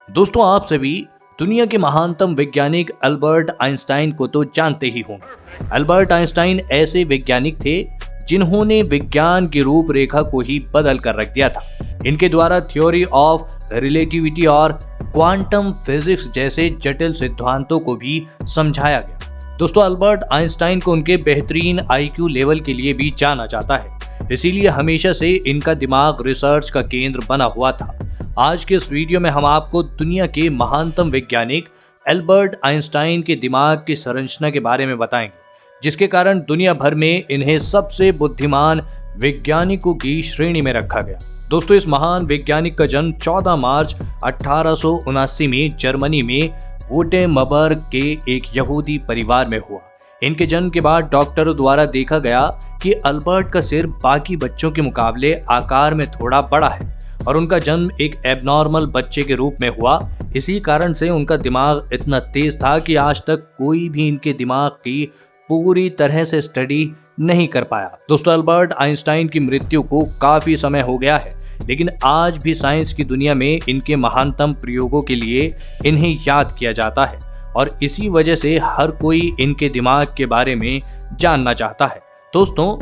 दोस्तों, आप सभी दुनिया के महानतम वैज्ञानिक अल्बर्ट आइंस्टाइन को तो जानते ही होंगे। अल्बर्ट आइंस्टाइन ऐसे वैज्ञानिक थे जिन्होंने विज्ञान की रूपरेखा को ही बदल कर रख दिया था। इनके द्वारा थ्योरी ऑफ रिलेटिविटी और क्वांटम फिजिक्स जैसे जटिल सिद्धांतों को भी समझाया गया। दोस्तों, अल्बर्ट आइंस्टाइन को उनके बेहतरीन आईक्यू लेवल के लिए भी जाना जाता है, इसीलिए हमेशा से इनका दिमाग रिसर्च का केंद्र बना हुआ था। आज के इस वीडियो में हम आपको दुनिया के महानतम वैज्ञानिक अल्बर्ट आइंस्टाइन के दिमाग की संरचना के बारे में बताएंगे, जिसके कारण दुनिया भर में इन्हें सबसे बुद्धिमान वैज्ञानिकों की श्रेणी में रखा गया। दोस्तों, इस महान वैज्ञानिक का जन्म 14 मार्च 1879 में जर्मनी में वुटेमबर्ग के एक यहूदी परिवार में हुआ। इनके जन्म के बाद डॉक्टरों द्वारा देखा गया कि अल्बर्ट का सिर बाकी बच्चों के मुकाबले आकार में थोड़ा बड़ा है और उनका जन्म एक एबनॉर्मल बच्चे के रूप में हुआ। इसी कारण से उनका दिमाग इतना तेज था कि आज तक कोई भी इनके दिमाग की पूरी तरह से स्टडी नहीं कर पाया। दोस्तों, अल्बर्ट आइंस्टाइन की मृत्यु को काफी समय हो गया है, लेकिन आज भी साइंस की दुनिया में इनके महानतम प्रयोगों के लिए इन्हें याद किया जाता है और इसी वजह से हर कोई इनके दिमाग के बारे में जानना चाहता है। दोस्तों,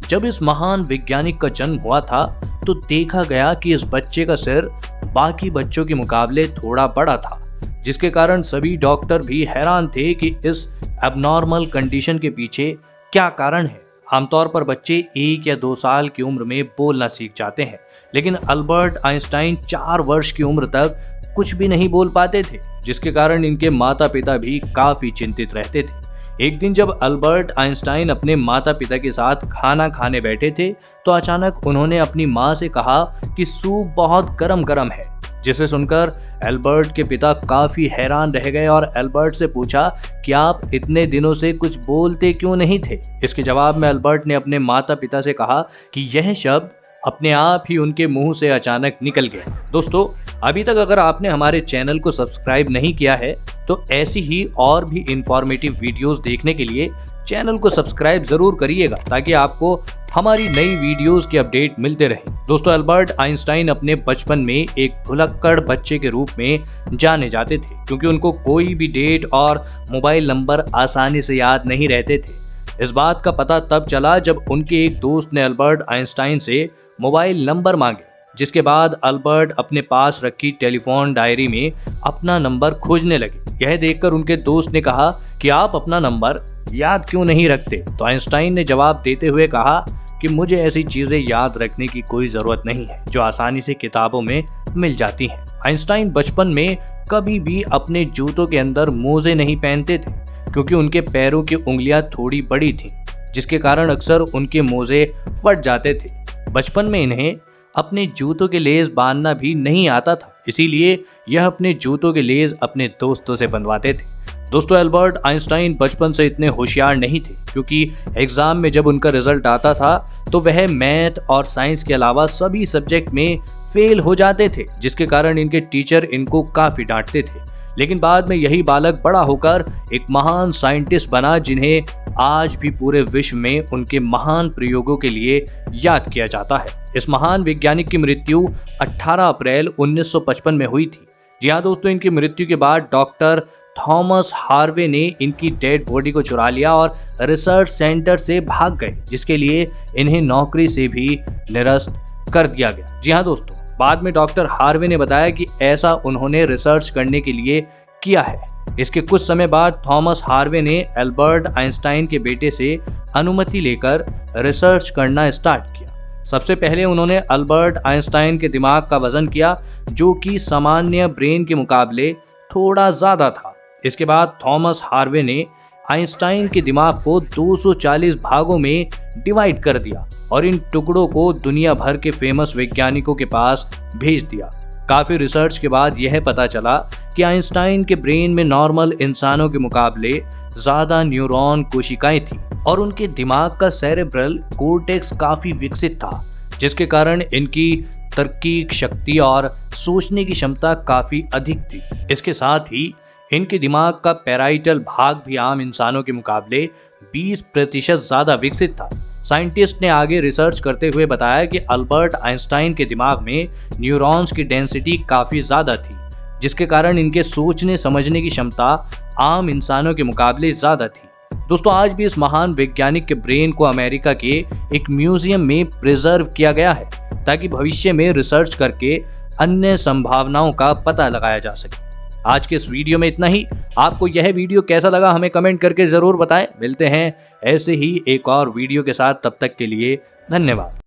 जब इस महान वैज्ञानिक का जन्म हुआ था तो देखा गया कि इस बच्चे का सिर बाकी बच्चों के मुकाबले थोड़ा बड़ा था, जिसके कारण सभी डॉक्टर भी हैरान थे कि इस एबनॉर्मल कंडीशन के पीछे क्या कारण है। आमतौर पर बच्चे 1 या 2 साल की उम्र में बोलना सीख जाते हैं, लेकिन अल्बर्ट आइंस्टाइन 4 वर्ष की उम्र तक कुछ भी नहीं बोल पाते थे, जिसके कारण इनके माता पिता भी काफी चिंतित रहते थे। एक दिन जब अल्बर्ट आइंस्टाइन अपने माता पिता के साथ खाना खाने बैठे थे तो अचानक उन्होंने अपनी माँ से कहा कि सूप बहुत गरम है, जिसे सुनकर अल्बर्ट के पिता काफी हैरान रह गए और अल्बर्ट से पूछा कि आप इतने दिनों से कुछ बोलते क्यों नहीं थे। इसके जवाब में अल्बर्ट ने अपने माता पिता से कहा कि यह शब्द अपने आप ही उनके मुंह से अचानक निकल गया। दोस्तों, अभी तक अगर आपने हमारे चैनल को सब्सक्राइब नहीं किया है तो ऐसी ही और भी इंफॉर्मेटिव वीडियोस देखने के लिए चैनल को सब्सक्राइब जरूर करिएगा, ताकि आपको हमारी नई वीडियोस की अपडेट मिलते रहे। दोस्तों, अल्बर्ट आइंस्टाइन अपने बचपन में एक भुलक्कड़ बच्चे के रूप में जाने जाते थे, क्योंकि उनको कोई भी डेट और मोबाइल नंबर आसानी से याद नहीं रहते थे। इस बात का पता तब चला जब उनके एक दोस्त ने अल्बर्ट आइंस्टाइन से मोबाइल नंबर मांगे, जिसके बाद अल्बर्ट अपने पास रखी टेलीफोन डायरी में अपना नंबर खोजने लगे। यह देखकर उनके दोस्त ने कहा कि आप अपना नंबर याद क्यों नहीं रखते? तो आइंस्टाइन ने जवाब देते हुए कहा कि मुझे ऐसी चीजें याद रखने की कोई जरूरत नहीं है जो आसानी से किताबों में मिल जाती हैं। आइंस्टाइन बचपन में कभी भी अपने जूतों के अंदर मोजे नहीं पहनते थे, क्योंकि उनके पैरों की उंगलियां थोड़ी बड़ी थीं, जिसके कारण अक्सर उनके मोजे फट जाते थे। बचपन में इन्हें अपने जूतों के लेस बांधना भी नहीं आता था, इसीलिए यह अपने जूतों के लेस अपने दोस्तों से बनवाते थे। दोस्तों, अल्बर्ट आइंस्टाइन बचपन से इतने होशियार नहीं थे, क्योंकि एग्जाम में जब उनका रिजल्ट आता था तो वह मैथ और साइंस के अलावा सभी सब्जेक्ट में फेल हो जाते थे, जिसके कारण इनके टीचर इनको काफी डांटते थे। लेकिन बाद में यही बालक बड़ा होकर एक महान साइंटिस्ट बना, जिन्हें आज भी पूरे विश्व में उनके महान प्रयोगों के लिए याद किया जाता है। इस महान वैज्ञानिक की मृत्यु 18 अप्रैल 1955 में हुई थी। जी हाँ दोस्तों, इनकी मृत्यु के बाद डॉक्टर थॉमस हार्वे ने इनकी डेड बॉडी को चुरा लिया और रिसर्च सेंटर से भाग गए, जिसके लिए इन्हें नौकरी से भी निरस्त कर दिया गया। जी हाँ दोस्तों, बाद में डॉक्टर हार्वे ने बताया कि ऐसा उन्होंने रिसर्च करने के लिए किया है। इसके कुछ समय बाद थॉमस हार्वे ने अल्बर्ट आइंस्टाइन के बेटे से अनुमति लेकर रिसर्च करना स्टार्ट किया। सबसे पहले उन्होंने अल्बर्ट आइंस्टाइन के दिमाग का वजन किया, जो कि सामान्य ब्रेन के मुकाबले थोड़ा ज्यादा था। इसके बाद थॉमस हार्वे ने आइंस्टाइन के दिमाग को 240 भागों में डिवाइड कर दिया और इन टुकड़ों को दुनिया भर के फेमस वैज्ञानिकों के पास भेज दिया। काफी रिसर्च के बाद यह पता चला कि आइंस्टाइन के ब्रेन में नॉर्मल इंसानों के मुकाबले ज्यादा न्यूरॉन कोशिकाएं थीं और उनके दिमाग का सेरेब्रल कॉर्टेक्स काफी विकसित था, जिसके कारण इनकी तर्कीक शक्ति और सोचने की क्षमता काफी अधिक थी। इसके साथ ही इनके दिमाग का पैराइटल भाग भी आम इंसानों के मुकाबले 20% ज्यादा विकसित था। साइंटिस्ट ने आगे रिसर्च करते हुए बताया कि अल्बर्ट आइंस्टाइन के दिमाग में न्यूरॉन्स की डेंसिटी काफी ज्यादा थी, जिसके कारण इनके सोचने समझने की क्षमता आम इंसानों के मुकाबले ज्यादा थी। दोस्तों, आज भी इस महान वैज्ञानिक के ब्रेन को अमेरिका के एक म्यूजियम में प्रिजर्व किया गया है ताकि भविष्य में रिसर्च करके अन्य संभावनाओं का पता लगाया जा सके। आज के इस वीडियो में इतना ही। आपको यह वीडियो कैसा लगा हमें कमेंट करके जरूर बताएं। मिलते हैं ऐसे ही एक और वीडियो के साथ, तब तक के लिए धन्यवाद।